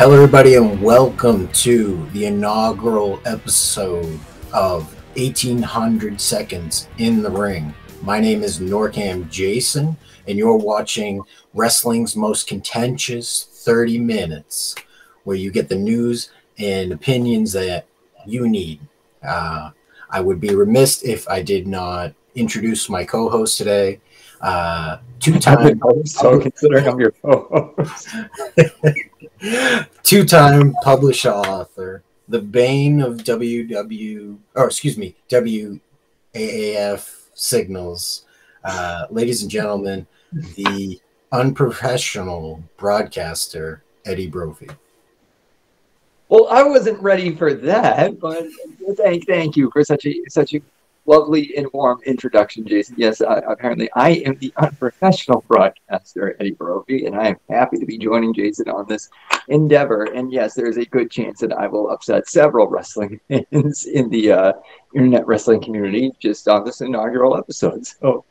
Hello, everybody, and welcome to the inaugural episode of 1800 Seconds in the Ring. My name is NORCAM Jason, and you're watching wrestling's most contentious 30 minutes, where you get the news and opinions that you need. I would be remiss if I did not introduce my co-host today. Two-time considering I'm your co-host. Two-time published author, the bane of WAAF signals. Ladies and gentlemen, the unprofessional broadcaster, Eddie Brophy. Well, I wasn't ready for that, but thank you for such a lovely and warm introduction, Jason. Yes, apparently I am the unprofessional broadcaster, Eddie Brophy, and I am happy to be joining Jason on this endeavor. And yes, there is a good chance that I will upset several wrestling fans in the internet wrestling community just on this inaugural episode. So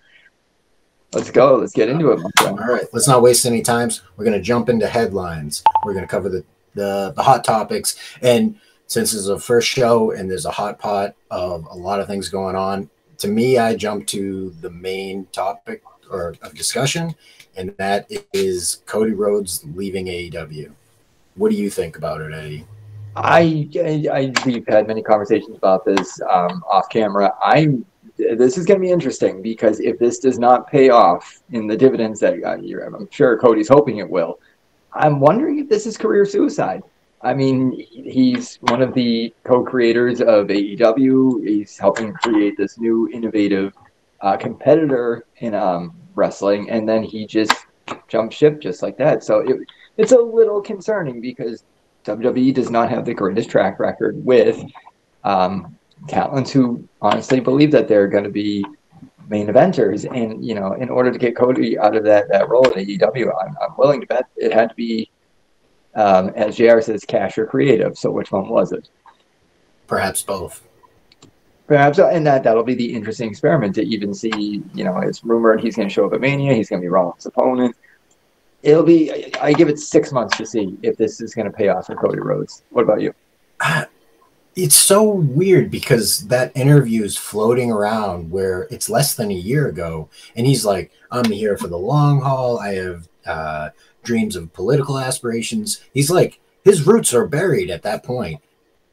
let's go. Let's get into it, my friend. All right, let's not waste any time. We're going to jump into headlines. We're going to cover the hot topics. And since it's a first show and there's a hot pot of a lot of things going on, to me, I jump to the main topic of discussion, and that is Cody Rhodes leaving AEW. What do you think about it, Eddie? We've had many conversations about this off camera. This is going to be interesting because if this does not pay off in the dividends that I'm sure Cody's hoping it will, I'm wondering if this is career suicide. I mean, he's one of the co-creators of AEW. He's helping create this new innovative competitor in wrestling, and then he just jumped ship just like that. So it's a little concerning because WWE does not have the greatest track record with talents who honestly believe that they're going to be main eventers. And, you know, in order to get Cody out of that role at AEW, I'm willing to bet it had to be, as JR says, cash or creative. So which one was it? Perhaps both. Perhaps, and that'll be the interesting experiment to even see. You know, it's rumored he's going to show up at Mania. He's going to be Rollins' opponent. It'll be. I give it 6 months to see if this is going to pay off for Cody Rhodes. What about you? It's so weird because that interview is floating around where it's less than a year ago, and he's like, "I'm here for the long haul. I have dreams of political aspirations." He's like, his roots are buried at that point.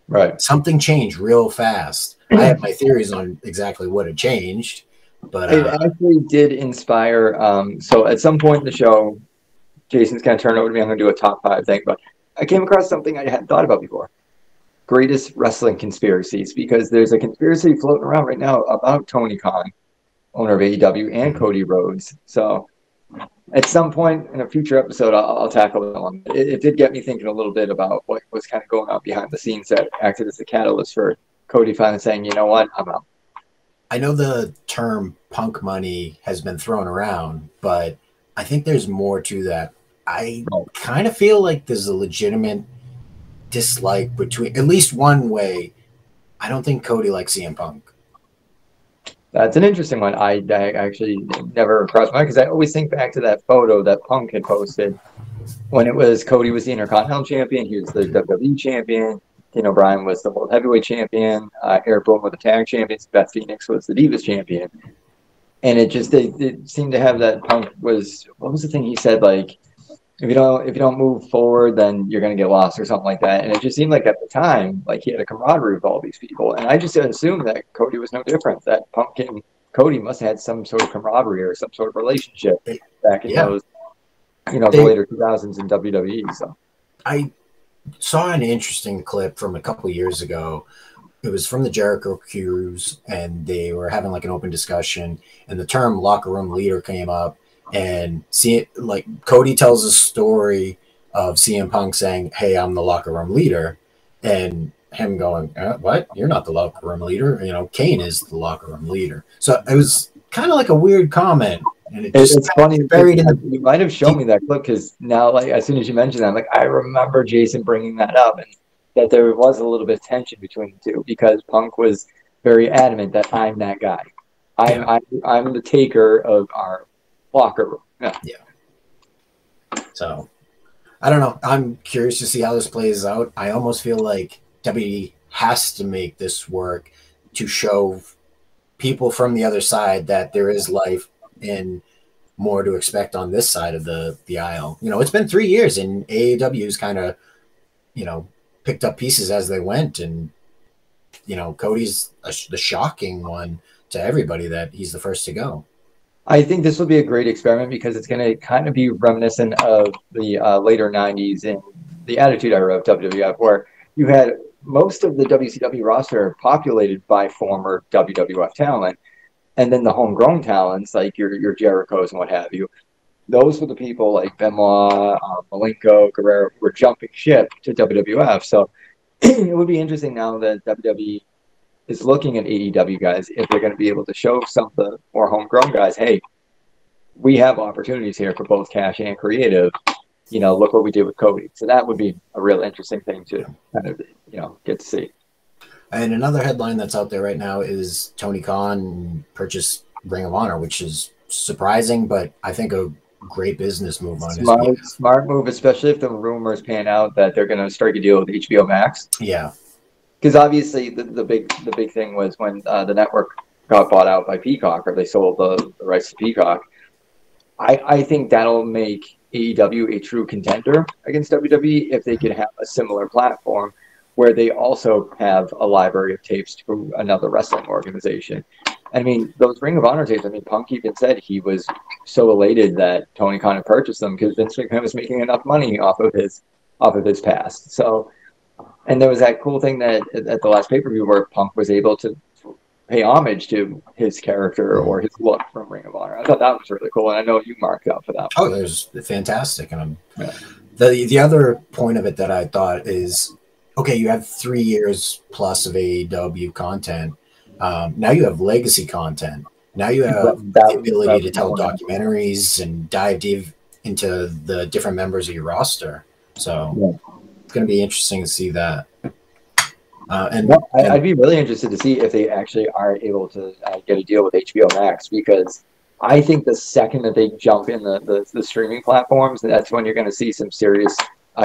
Right. Something changed real fast. I have my theories on exactly what had changed, but it actually did inspire. So at some point in the show, Jason's going to turn over to me. I'm going to do a top 5 thing, but I came across something I hadn't thought about before. Greatest wrestling conspiracies, because there's a conspiracy floating around right now about Tony Kahn, owner of AEW, and Cody Rhodes. So at some point in a future episode, I'll tackle that one. It did get me thinking a little bit about what was kind of going on behind the scenes that acted as the catalyst for Cody finally saying, you know what, I'm out. I know the term punk money has been thrown around, but I think there's more to that. I kind of feel like there's a legitimate dislike between, at least one way. I don't think Cody likes CM Punk. That's an interesting one. I actually never crossed my mind because I always think back to that photo that Punk had posted when it was Cody was the Intercontinental Champion, he was the WWE Champion, Daniel Bryan was the World Heavyweight Champion, Eric Rowan was the Tag Champion, Beth Phoenix was the Divas Champion, and it seemed to have that Punk was, what was the thing he said, like, if you don't move forward, then you're going to get lost or something like that. And it just seemed like at the time, like he had a camaraderie with all these people. And I just assumed that Cody was no different. That Punk and Cody must have had some sort of camaraderie or some sort of relationship back in those, the later 2000s in WWE. So I saw an interesting clip from a couple of years ago. It was from the Jericho Cruise, and they were having like an open discussion, and the term locker room leader came up. And Cody tells a story of CM Punk saying, "Hey, I'm the locker room leader," and him going, "What? You're not the locker room leader. You know, Kane is the locker room leader." So it was kind of like a weird comment, and it's funny. Buried in you might have shown me that clip because now, like as soon as you mentioned that, I'm like, I remember Jason bringing that up, and that there was a little bit of tension between the two because Punk was very adamant that I'm that guy. I'm the taker of our locker room. Yeah. So I don't know. I'm curious to see how this plays out. I almost feel like WWE has to make this work to show people from the other side that there is life and more to expect on this side of the aisle. You know, it's been 3 years and AEW's kind of, you know, picked up pieces as they went. And, you know, Cody's the shocking one to everybody that he's the first to go. I think this will be a great experiment because it's going to kind of be reminiscent of the later 90s and the Attitude Era of WWF, where you had most of the WCW roster populated by former WWF talent. And then the homegrown talents, like your Jerichos and what have you, those were the people like Benoit, Malenko, Guerrero, who were jumping ship to WWF. So it would be interesting now that WWE is looking at AEW guys if they're going to be able to show some of the more homegrown guys, hey, we have opportunities here for both cash and creative. You know, look what we did with Cody. So that would be a real interesting thing to kind of, you know, get to see. And another headline that's out there right now is Tony Khan purchased Ring of Honor, which is surprising, but I think a great business move on his behalf. Smart move, especially if the rumors pan out that they're going to strike a deal with HBO Max. Yeah. Because obviously the big thing was when the network got bought out by Peacock, or they sold the rights to Peacock. I think that'll make AEW a true contender against WWE if they could have a similar platform where they also have a library of tapes to another wrestling organization. I mean, those Ring of Honor tapes, I mean, Punk even said he was so elated that Tony Khan had purchased them because Vince McMahon was making enough money off of his past. So, and there was that cool thing that at the last pay-per-view where Punk was able to pay homage to his character or his look from Ring of Honor. I thought that was really cool, and I know you marked out for that. Oh, it was fantastic. And the other point of it that I thought is, okay, you have 3 years plus of AEW content. Now you have legacy content. Now you have the ability to tell documentaries and dive deep into the different members of your roster. So it's going to be interesting to see that. I'd be really interested to see if they actually are able to get a deal with HBO Max, because I think the second that they jump in the streaming platforms, that's when you're going to see some serious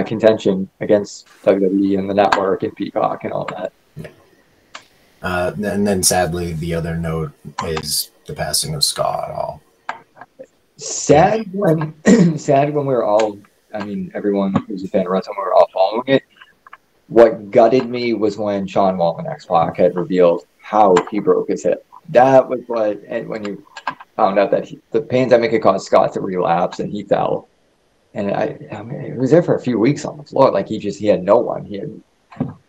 contention against WWE and the network and Peacock and all that. And then sadly, the other note is the passing of Scott Hall. Sad when we were all, I mean, everyone who's a fan of wrestling, we were all following it. What gutted me was when Sean Waltman, X-Pac, had revealed how he broke his hip. That was what, and when you found out that the pandemic had caused Scott to relapse and he fell. And I mean, he was there for a few weeks on the floor. Like he had no one.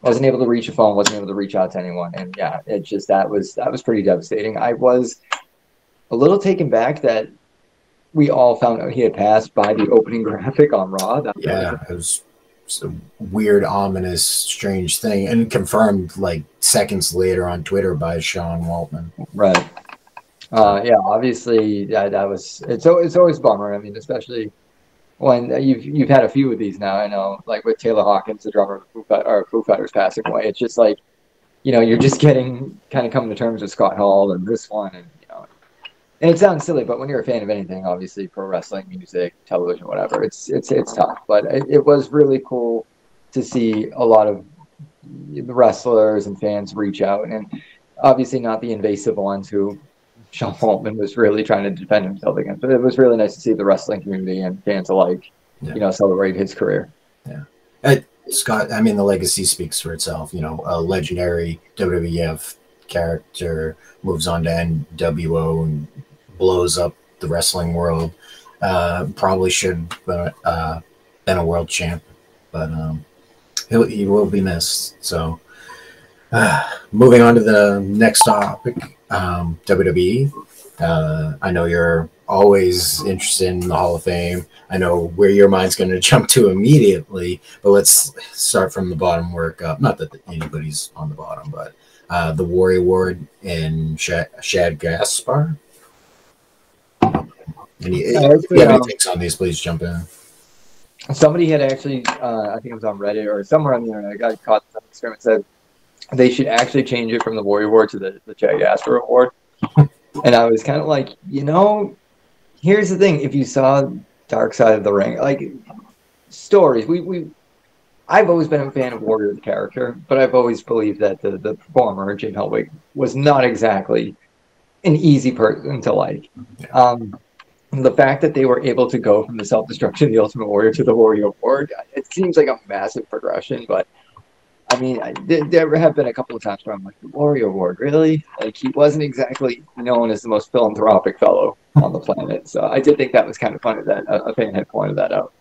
Wasn't able to reach a phone, wasn't able to reach out to anyone. And yeah, that was pretty devastating. I was a little taken back that we all found out he had passed by the opening graphic on Raw. It was a weird, ominous, strange thing, and confirmed like seconds later on Twitter by Sean Waltman. Right. Yeah. Obviously, that was. It's always a bummer. I mean, especially when you've had a few of these now. I know, like with Taylor Hawkins, the drummer of Foo Fighters, passing away. It's just like, you're just coming to terms with Scott Hall and this one, and and it sounds silly, but when you're a fan of anything, obviously pro wrestling, music, television, whatever, it's tough. But it was really cool to see a lot of the wrestlers and fans reach out, and obviously not the invasive ones who Sean Waltman was really trying to defend himself against. But it was really nice to see the wrestling community and fans alike, celebrate his career. Yeah, Scott. I mean, the legacy speaks for itself. A legendary WWF character moves on to NWO and blows up the wrestling world. Probably should have been a world champ, but he will be missed. So moving on to the next topic, WWE. I know you're always interested in the Hall of Fame. I know where your mind's going to jump to immediately, but let's start from the bottom, work up. Not that anybody's on the bottom, but the Warrior Award and Shad Gaspar. If you have any takes on these, please jump in. Somebody had actually, I think it was on Reddit or somewhere on the internet, I got caught some experiment, said they should actually change it from the Warrior Award to the Shad Gaspar Award. And I was kind of like, here's the thing. If you saw Dark Side of the Ring, like, stories. I've always been a fan of Warrior the character, but I've always believed that the performer, Jim Hellwig, was not exactly an easy person to like. The fact that they were able to go from the self-destruction of the Ultimate Warrior to the Warrior Award, it seems like a massive progression, but I mean, there have been a couple of times where I'm like, the Warrior Award, really? Like, he wasn't exactly known as the most philanthropic fellow on the planet. So I did think that was kind of funny that a fan had pointed that out.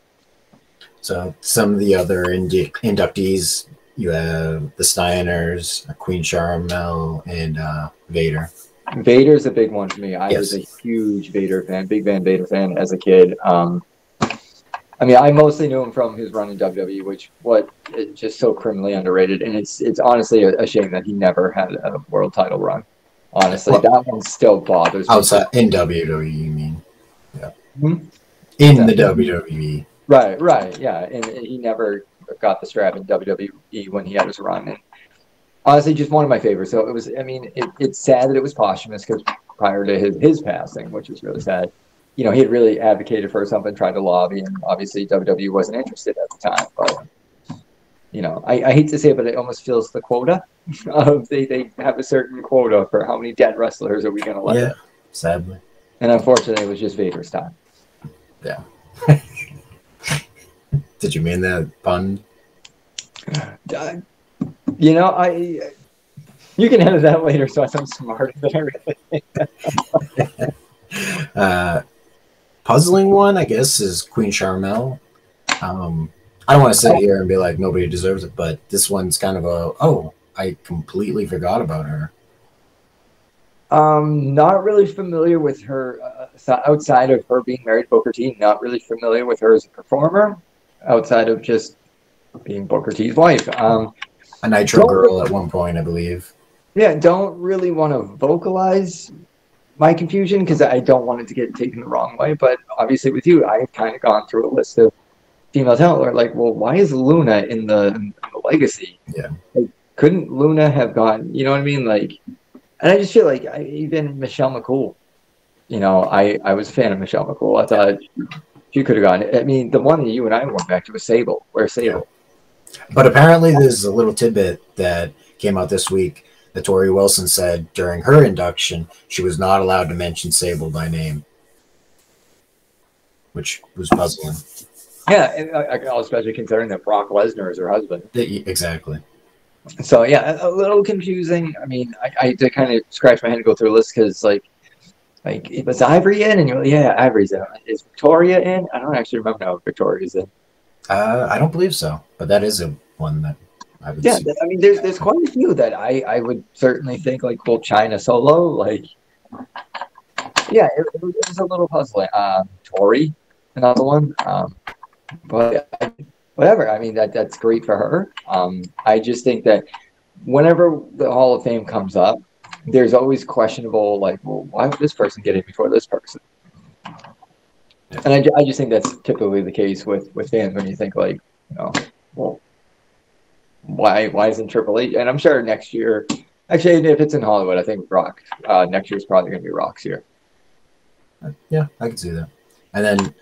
So some of the other inductees, you have the Steiners, Queen Charmel, and Vader. Vader's a big one for me. I was a huge Vader fan, big Van Vader fan as a kid. I mean, I mostly knew him from his run in WWE, which it's just so criminally underrated, and it's honestly a shame that he never had a world title run. Honestly, that one still bothers me. Outside in WWE, you mean? Yeah. In the WWE. Right, yeah, and he never got the strap in WWE when he had his run, and honestly, just one of my favorites. So it was. I mean, it's sad that it was posthumous because prior to his passing, which was really sad. You know, he had really advocated for something, tried to lobby, and obviously WWE wasn't interested at the time. But, you know, I hate to say it, but it almost fills the quota of they have a certain quota for how many dead wrestlers are we going to let. Yeah, sadly. And unfortunately, it was just Vader's time. Yeah. Did you mean that pun? You know, you can edit that later so I sound smarter than everything. Puzzling one, I guess, is Queen Charmel. I don't want to sit here and be like nobody deserves it, but this one's kind of I completely forgot about her. Not really familiar with her outside of her being married to Booker T. Not really familiar with her as a performer outside of just being Booker T's wife. A Nitro girl at one point, I believe. Yeah, don't really want to vocalize my confusion because I don't want it to get taken the wrong way. But obviously with you, I've kind of gone through a list of female talent where like, well, why is Luna in the legacy? Yeah. Like, couldn't Luna have gone, you know what I mean? Like, and I just feel like even Michelle McCool, you know, I was a fan of Michelle McCool. I thought she could have gone. I mean, the one that you and I went back to was Sable. Where's Sable? Yeah. But apparently there's a little tidbit that came out this week that Tori Wilson said during her induction she was not allowed to mention Sable by name, which was puzzling. Yeah, and especially considering that Brock Lesnar is her husband. Exactly. So yeah, a little confusing. I mean, I did kind of scratch my head and go through a list because like it was Ivory in, and you're like, yeah, Ivory's in. Is Victoria in? I don't actually remember now if Victoria's in. I don't believe so, but that is one that I would. Yeah, see. I mean, there's quite a few that I would certainly think like, well, China Solo, like, yeah, it was a little puzzling. Tori, another one, but whatever. I mean, that's great for her. I just think that whenever the Hall of Fame comes up, there's always questionable, like, well, why would this person get in before this person? And I just think that's typically the case with fans when you think like, you know, well, why isn't Triple H? And I'm sure next year, actually, if it's in Hollywood, I think Rock next year is probably going to be Rock's year. Yeah, I can see that. And then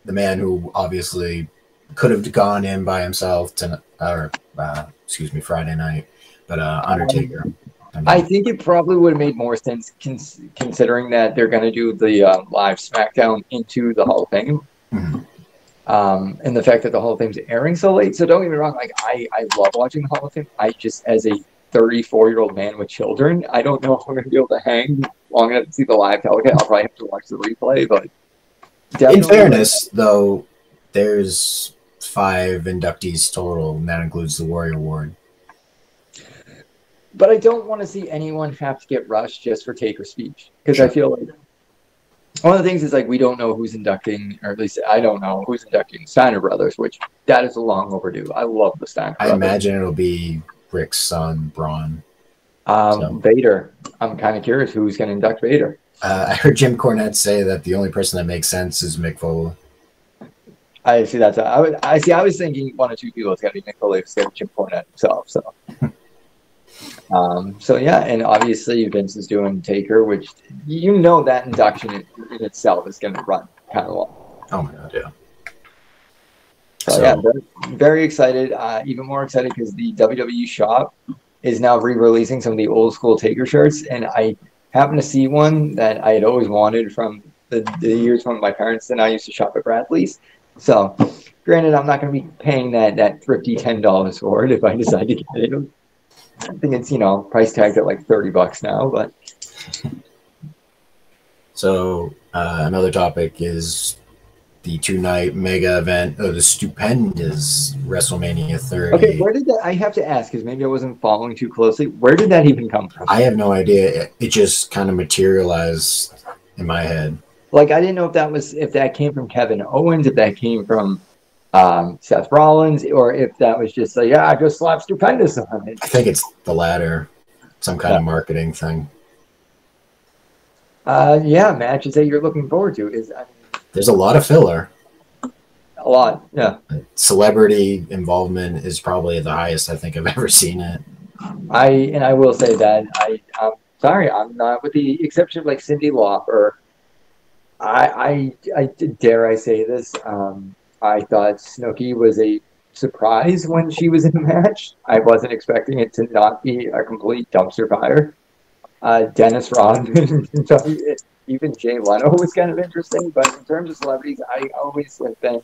the man who obviously could have gone in by himself Friday night, but Undertaker. I think it probably would have made more sense considering that they're going to do the live SmackDown into the Hall of Fame. Mm-hmm. And the fact that the Hall of Fame's airing so late. So don't get me wrong, like I love watching the Hall of Fame. I just, as a 34-year-old man with children, I don't know if I'm going to be able to hang long enough to see the live telecast. I'll probably have to watch the replay, but in fairness, though, there's 5 inductees total, and that includes the Warrior Award. But I don't want to see anyone have to get rushed just for Taker's speech because I feel like one of the things is like we don't know who's inducting, or at least I don't know who's inducting Steiner Brothers, which that is long overdue. I love the Steiner Brothers. I imagine it'll be Rick's son, Braun. Vader. I'm kind of curious who's going to induct Vader. I heard Jim Cornette say that the only person that makes sense is Mick Foley. I see that. I was thinking one or two people. It's got to be Mick Foley. It's got to be Jim Cornette himself. So. So yeah, and obviously Vince is doing Taker, which you know that induction in itself is going to run kind of long. Oh my god, yeah. So yeah, very excited. Even more excited because the WWE shop is now re-releasing some of the old school Taker shirts, and I happened to see one that I had always wanted from the years when my parents and I used to shop at Bradley's. So, granted, I'm not going to be paying that thrifty $10 for it if I decide to get it. I think it's price tagged at like $30 now, but. So another topic is the 2-night mega event of the stupendous WrestleMania 30. Okay, where did that? I have to ask because maybe I wasn't following too closely. Where did that even come from? I have no idea. It just kind of materialized in my head. Like I didn't know if that came from Kevin Owens, if that came from Seth Rollins, or if that was just like, I just slapped stupendous on it. I think it's the latter, some kind of marketing thing. Matches that you're looking forward to there's a lot of filler. A lot, yeah. Celebrity involvement is probably the highest I think I've ever seen it. I will say that I'm sorry, I'm not, with the exception of like Cyndi Lauper. I dare I say this. I thought Snooki was a surprise when she was in the match. I wasn't expecting it to not be a complete dumpster fire. Dennis Rodman, even Jay Leno was kind of interesting. But in terms of celebrities, I always have been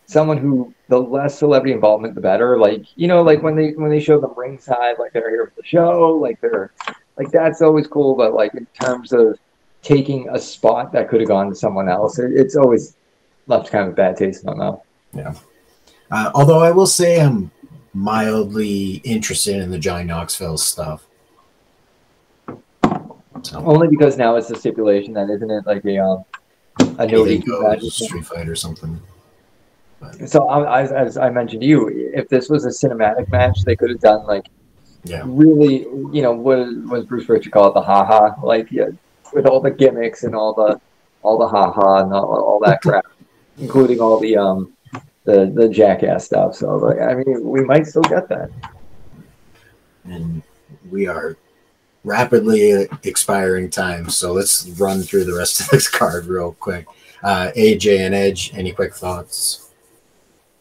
someone who the less celebrity involvement, the better. Like like when they show them ringside, like they're here for the show, like they're like that's always cool. But like in terms of taking a spot that could have gone to someone else, it's always left kind of a bad taste in my mouth. Yeah. Although I will say I'm mildly interested in the Johnny Knoxville stuff. So. Only because now it's a stipulation that isn't it like a no DQ match, Street Fight or something. But. So as I mentioned to you, if this was a cinematic match, they could have done like really, what was Bruce Richard call it, the haha, like with all the gimmicks and all the haha and all that crap, including all the jackass stuff. So like, I mean, we might still get that. And we are rapidly expiring time, so let's run through the rest of this card real quick. AJ and Edge, any quick thoughts?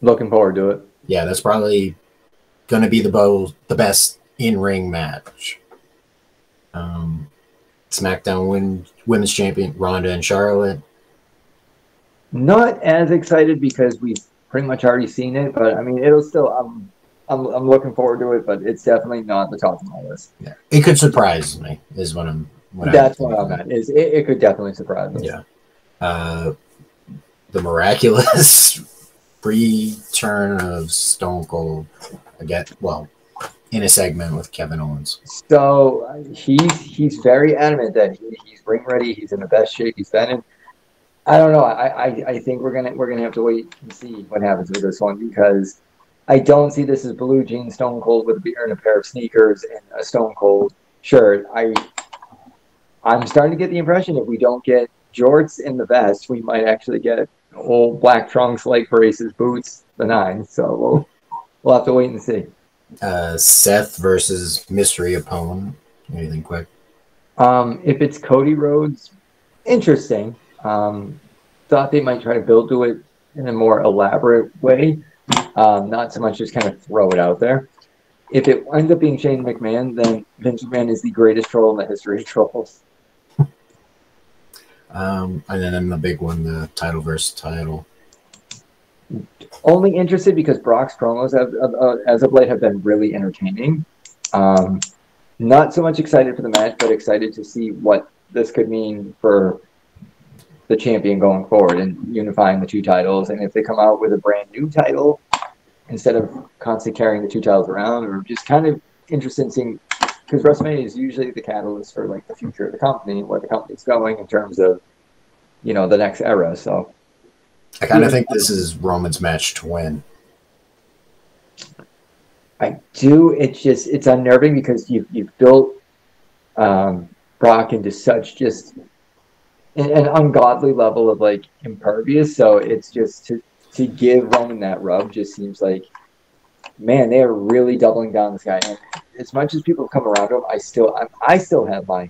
Looking forward to it. Yeah, that's probably going to be the best in-ring match. SmackDown Women's Champion Ronda and Charlotte. Not as excited because we've pretty much already seen it, but I mean, it'll still. I'm looking forward to it, but it's definitely not the top of my list. Yeah, it could surprise me. Is what I'm. That's what I'm at. Is it could definitely surprise me. Yeah. The miraculous return of Stone Cold again. Well, in a segment with Kevin Owens. So he's very adamant that he's ring ready. He's in the best shape he's been in. I don't know. I think we're gonna have to wait and see what happens with this one because I don't see this as blue jean Stone Cold with a beer and a pair of sneakers and a Stone Cold shirt. I'm starting to get the impression if we don't get jorts in the vest, we might actually get old black trunks, leg braces, boots, the nine. So we'll have to wait and see. Seth versus mystery opponent. Anything quick? If it's Cody Rhodes, interesting. Thought they might try to build to it in a more elaborate way. Not so much just kind of throw it out there. If it ends up being Shane McMahon, then Vince McMahon is the greatest troll in the history of trolls. And then the big one, the title versus title. Only interested because Brock's promos as of late have been really entertaining. Not so much excited for the match, but excited to see what this could mean for the champion going forward and unifying the two titles. And if they come out with a brand new title instead of constantly carrying the two titles around, or just kind of interested in seeing, because WrestleMania is usually the catalyst for like the future of the company, where the company's going in terms of, the next era. So I kind of think this is Roman's match to win. I do. It's unnerving because you've built Brock into such just an ungodly level of like impervious. So it's just to give Roman that rub just seems like, man, they are really doubling down on this guy. And as much as people come around him, I still have my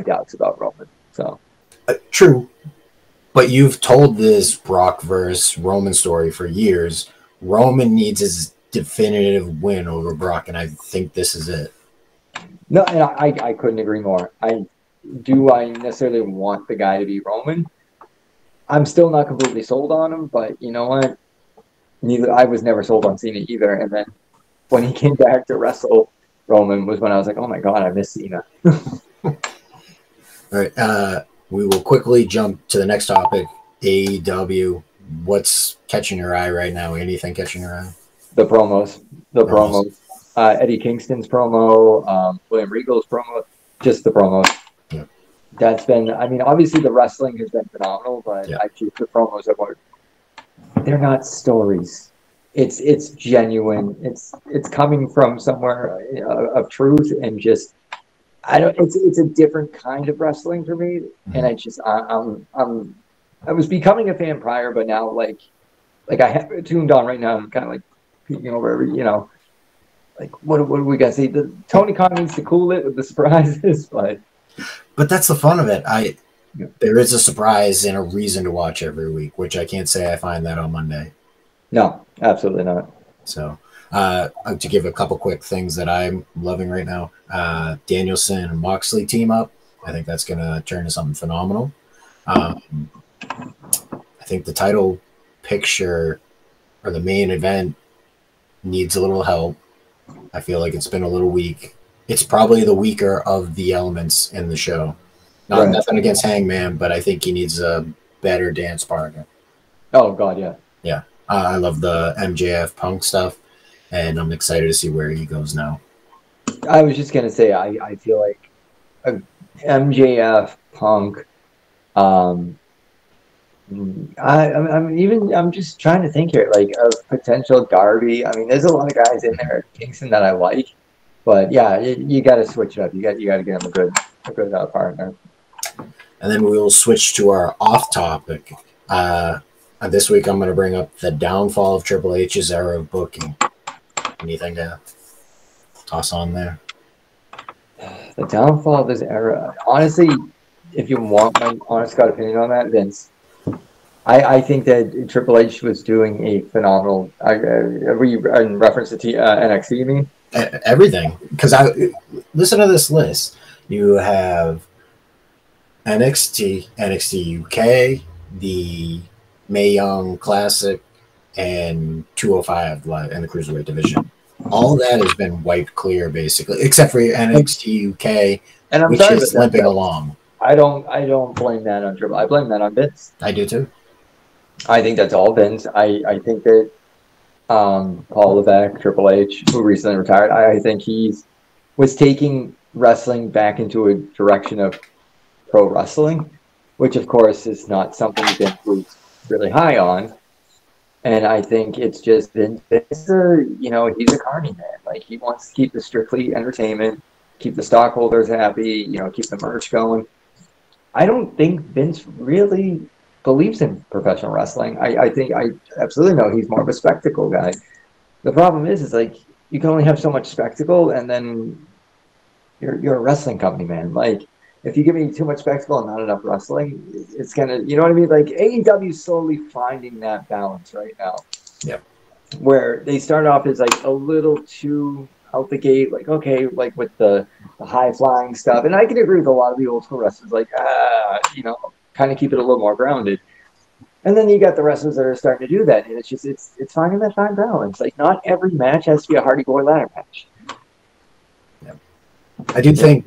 doubts about Roman. So true, but you've told this Brock versus Roman story for years. Roman needs his definitive win over Brock, and I think this is it. No, and I couldn't agree more. I necessarily want the guy to be Roman? I'm still not completely sold on him, but you know what? I was never sold on Cena either. And then when he came back to wrestle Roman was when I was like, oh my God, I miss Cena. All right. We will quickly jump to the next topic, AEW. What's catching your eye right now? Anything catching your eye? The promos. Eddie Kingston's promo, William Regal's promo, just the promos. Yeah. That's been, I mean, obviously the wrestling has been phenomenal, but I choose the promos that were, they're not stories. It's genuine. It's coming from somewhere of truth and just, it's a different kind of wrestling for me. And I was becoming a fan prior, but now like I have it tuned on right now. I'm kind of like peeking over every, like what do we got to see? Tony Khan needs to cool it with the surprises, but that's the fun of it. There is a surprise and a reason to watch every week, which I can't say I find that on Monday. No, absolutely not. So to give a couple quick things that I'm loving right now, Danielson and Moxley team up. I think that's going to turn to something phenomenal. I think the title picture or the main event needs a little help. I feel like it's been a little weak. It's probably the weaker of the elements in the show. Nothing against Hangman, but I think he needs a better dance partner. Oh, God, yeah. Yeah. I love the MJF Punk stuff, and I'm excited to see where he goes now. I was just going to say, I feel like MJF Punk, I'm just trying to think here, like of potential Darby. I mean, there's a lot of guys in there, Kingston, that I like, but yeah, you got to switch it up. You got to get him a good partner. And then we'll switch to our off topic. This week, I'm going to bring up the downfall of Triple H's era of booking. Anything to toss on there? The downfall of this era. Honestly, if you want my honest God opinion on that, Vince, I think that Triple H was doing a phenomenal. Were you in reference to NXT? You mean everything? Because I listen to this list. You have NXT, NXT UK, the Mae Young Classic, and 205 Live and the Cruiserweight division. All that has been wiped clear, basically, except for NXT UK, and which is limping along. I don't blame that on Triple. I blame that on Vince. I do too. I think that's all Vince. I think that Paul Levesque, Triple H, who recently retired, I think he was taking wrestling back into a direction of pro wrestling, which of course is not something Vince was really high on. And I think it's just Vince, he's a carny man. Like, he wants to keep the strictly entertainment, keep the stockholders happy, keep the merch going. I don't think Vince really believes in professional wrestling. I think I absolutely know he's more of a spectacle guy. The problem is like you can only have so much spectacle, and then you're a wrestling company, man. Like, if you give me too much spectacle and not enough wrestling, it's gonna, you know what I mean? Like, AEW is slowly finding that balance right now. Yeah. Where they start off as like a little too out the gate, like, okay, like with the high flying stuff. And I can agree with a lot of the old school wrestlers, like, kind of keep it a little more grounded. And then you got the wrestlers that are starting to do that. And it's just, it's finding that fine balance. Like, not every match has to be a Hardy Boy ladder match. Yeah. I do think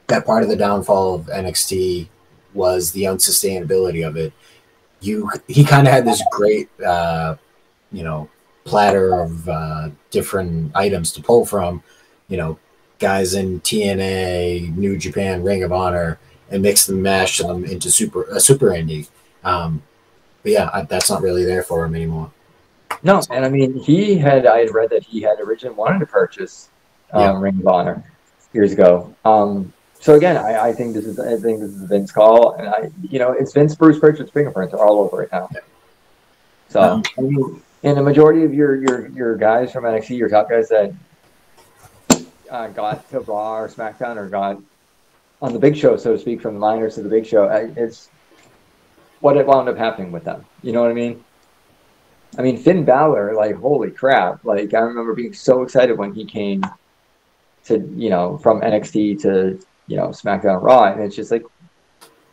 that part of the downfall of NXT was the unsustainability of it. He kind of had this great, platter of different items to pull from, guys in TNA, New Japan, Ring of Honor, and mix them, mash them into super indie. But yeah, that's not really there for him anymore. No, and I mean, I had read that he had originally wanted to purchase Ring of Honor years ago. So again, I think this is a Vince call, and it's Vince. Bruce Pritchard's fingerprints are all over it now. Yeah. So I mean, and the majority of your guys from NXT, your top guys that got to Raw or SmackDown or got on the big show, so to speak, from the minors to the big show, it's what it wound up happening with them. You know what I mean? I mean, Finn Balor, like, holy crap. Like, I remember being so excited when he came to, you know, from NXT to, you know, SmackDown Raw. And it's just like,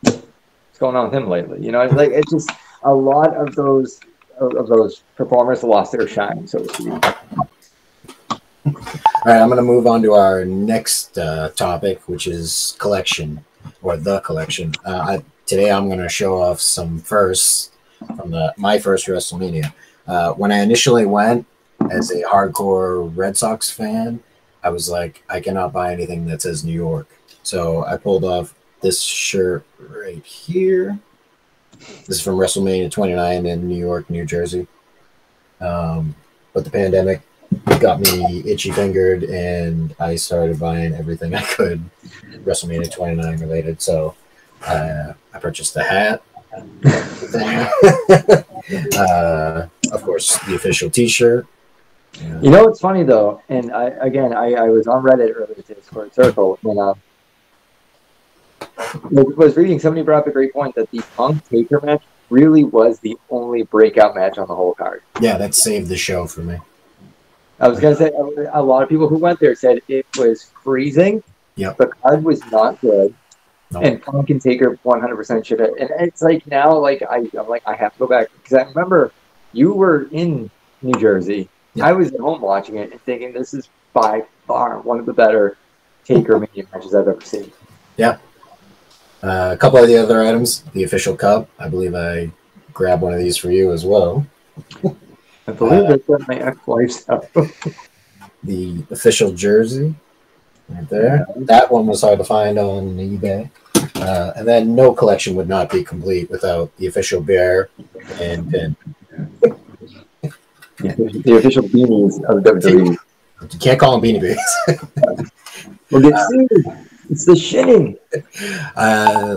what's going on with him lately? You know, like, it's just a lot of those performers lost their shine, so to speak. All right, I'm going to move on to our next topic, which is collection, or the collection. Today I'm going to show off some firsts from my first WrestleMania. When I initially went as a hardcore Red Sox fan, I was like, I cannot buy anything that says New York. So I pulled off this shirt right here. This is from WrestleMania 29 in New York, New Jersey. But the pandemic got me itchy-fingered, and I started buying everything I could WrestleMania 29 related. So I purchased the hat. Of course, the official T-shirt. You know what's funny though, and I was on Reddit earlier today, Squared Circle, and was reading, somebody brought up a great point that the Punk Taker match really was the only breakout match on the whole card. Yeah, that saved the show for me. I was going to say, a lot of people who went there said it was freezing. Yep. The card was not good. Nope. And Punk and Taker 100% should have. And it's like now, like I'm like, I have to go back. Because I remember you were in New Jersey. Yep. I was at home watching it and thinking this is by far one of the better Taker Mania matches I've ever seen. Yeah. A couple of the other items, the official cup. I believe I grabbed one of these for you as well. I believe that's what my ex-wife's house. The official jersey right there. That one was hard to find on eBay. And then no collection would not be complete without the official bear and pin. The official beanies of WWE. You can't call them beanie babies. We'll get sued. It's the shitting.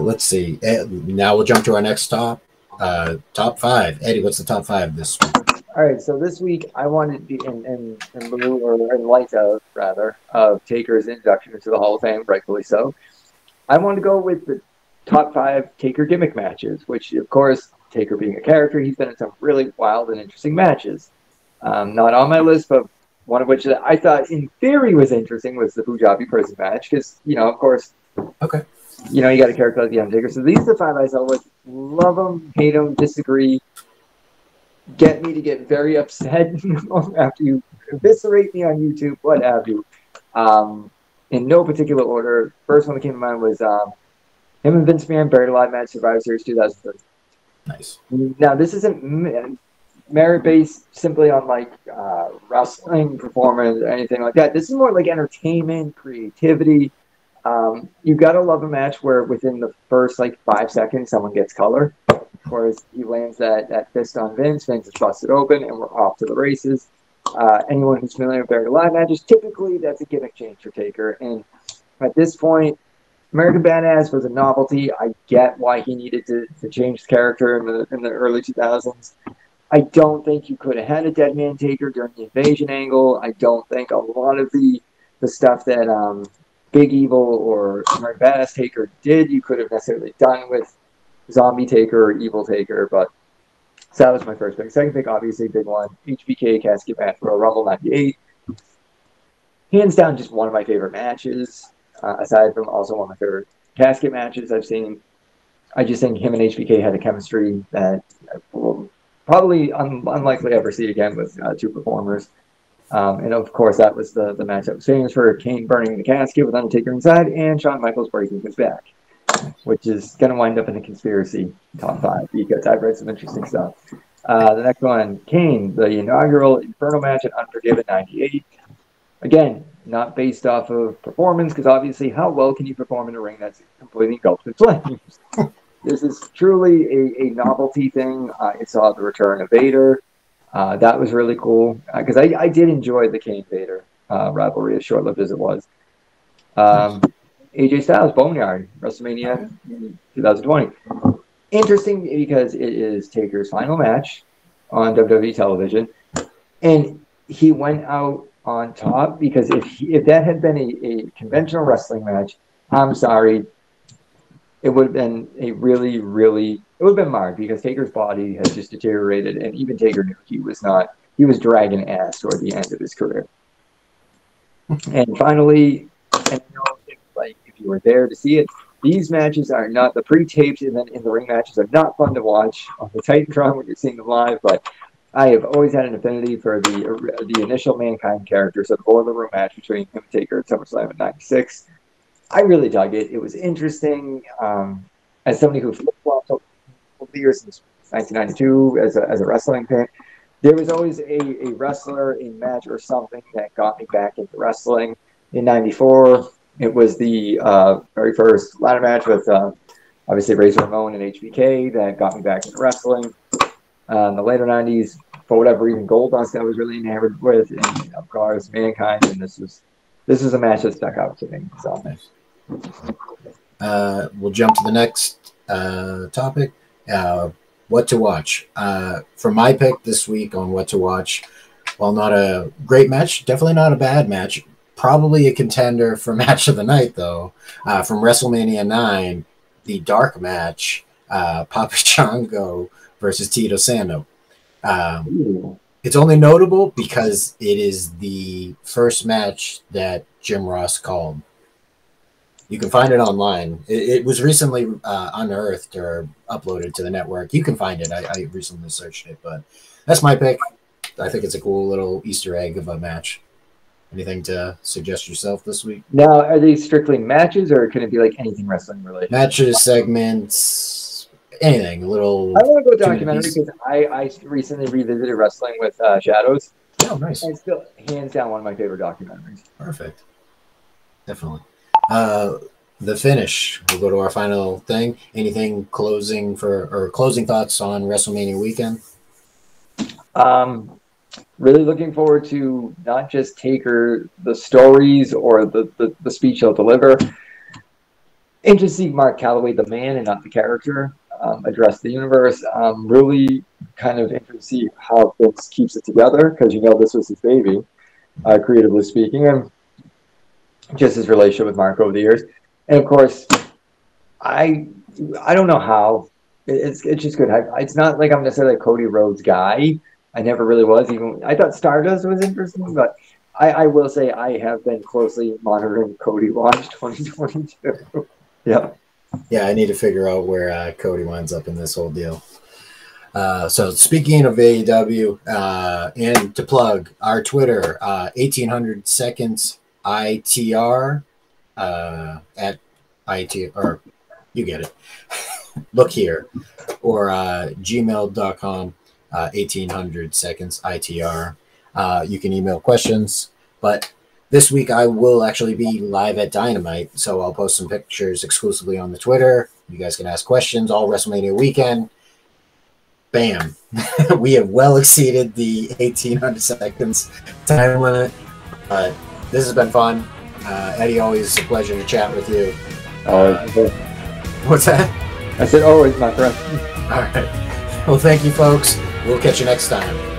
Let's see. Now we'll jump to our next top 5. Eddie, what's the top 5 this week? All right, so this week I wanted to be in lieu, or in light of, rather, of Taker's introduction into the Hall of Fame, rightfully so. I wanted to go with the top 5 Taker gimmick matches, which, of course, Taker being a character, he's been in some really wild and interesting matches. Not on my list, but one of which I thought in theory was interesting was the Punjabi prison match, because, you know, of course, okay, you know, you got a character like the Undertaker. So these are the 5 I saw with love them, hate them, disagree, get me to get very upset after you eviscerate me on YouTube, what have you. In no particular order, first one that came to mind was him and Vince McMahon buried alive match, Survivor Series 2013. Nice. Now, this isn't merit-based simply on like wrestling performance or anything like that. This is more like entertainment, creativity. You've got to love a match where within the first like 5 seconds someone gets color. Of course, he lands that fist on Vince. Vince is busted open, and we're off to the races. Anyone who's familiar with Buried Alive matches, typically that's a gimmick change for Taker. And at this point, American Badass was a novelty. I get why he needed to change his character in the early 2000s. I don't think you could have had a Dead Man Taker during the invasion angle. I don't think a lot of the stuff that Big Evil or American Badass Taker did, you could have necessarily done with Zombie Taker or Evil Taker, but so that was my first pick. Second pick, obviously, big one, HBK casket match for Rumble 98. Hands down, just one of my favorite matches, aside from also one of my favorite casket matches I've seen. I just think him and HBK had a chemistry that will probably unlikely ever see again with 2 performers. And of course, that was the match that was famous for Kane burning the casket with Undertaker inside and Shawn Michaels breaking his back, which is going to wind up in a conspiracy top 5 because I've read some interesting stuff. The next one, Kane, the inaugural Inferno match at Unforgiven 98. Again, not based off of performance, because obviously how well can you perform in a ring that's completely engulfed in flames? This is truly a novelty thing. It saw the return of Vader. That was really cool, because I did enjoy the Kane-Vader rivalry, as short-lived as it was. AJ Styles, Boneyard, WrestleMania 2020. Interesting because it is Taker's final match on WWE television. And he went out on top because if that had been a conventional wrestling match, I'm sorry, it would have been a really, really, it would have been marred because Taker's body has just deteriorated, and even Taker knew he was dragging ass toward the end of his career. And finally, and if you were there to see it, these matches are not, the pre-taped and then in the ring matches are not fun to watch on the Titantron when you're seeing them live, but I have always had an affinity for the initial Mankind character, so the Boiler Room match between him and Taker at SummerSlam in '96. I really dug it. It was interesting. As somebody who flip-flopped over the years since 1992 as a wrestling fan, there was always a wrestler, a match, or something that got me back into wrestling. In '94, it was the very first ladder match with obviously Razor Ramon and HBK that got me back into wrestling. In the later '90s, for whatever reason, Goldust I was really enamored with, and of course Mankind, and this is a match that stuck out to me. So nice. We'll jump to the next topic. What to watch. For my pick this week on what to watch, while not a great match, definitely not a bad match. Probably a contender for match of the night, though. From WrestleMania 9, the dark match, Papa Shango versus Tito Sando. It's only notable because it is the first match that Jim Ross called. You can find it online. It was recently unearthed or uploaded to the network. You can find it. I recently searched it, but that's my pick. I think it's a cool little Easter egg of a match. Anything to suggest yourself this week? Now, are these strictly matches, or can it be like anything wrestling related? Matches, segments, anything. A little. I want to go documentary because I recently revisited Wrestling with Shadows. Oh, nice. And still, hands down, one of my favorite documentaries. Perfect. Definitely. The finish. We'll go to our final thing. Anything closing thoughts on WrestleMania weekend? Really looking forward to not just Taker, the stories or the speech he'll deliver, and to see Mark Calloway, the man and not the character, address the universe. Really kind of interested to see how Vince keeps it together, because this was his baby, creatively speaking, and just his relationship with Mark over the years. And of course, I don't know how. It's just good. It's not like I'm necessarily a Cody Rhodes guy. I never really was. Even I thought Stardust was interesting, but I will say I have been closely monitoring Cody Watch 2022. Yeah. Yeah, I need to figure out where Cody winds up in this whole deal. So speaking of AEW, and to plug our Twitter, 1800 seconds ITR at IT, or you get it. Look here, or gmail.com. 1800 seconds ITR. You can email questions, but this week I will actually be live at Dynamite, so I'll post some pictures exclusively on the Twitter. You guys can ask questions all WrestleMania weekend. Bam. We have well exceeded the 1800 seconds time limit. This has been fun. Eddie, always a pleasure to chat with you. What's that? I said, always, my friend. All right. Well, thank you, folks. We'll catch you next time.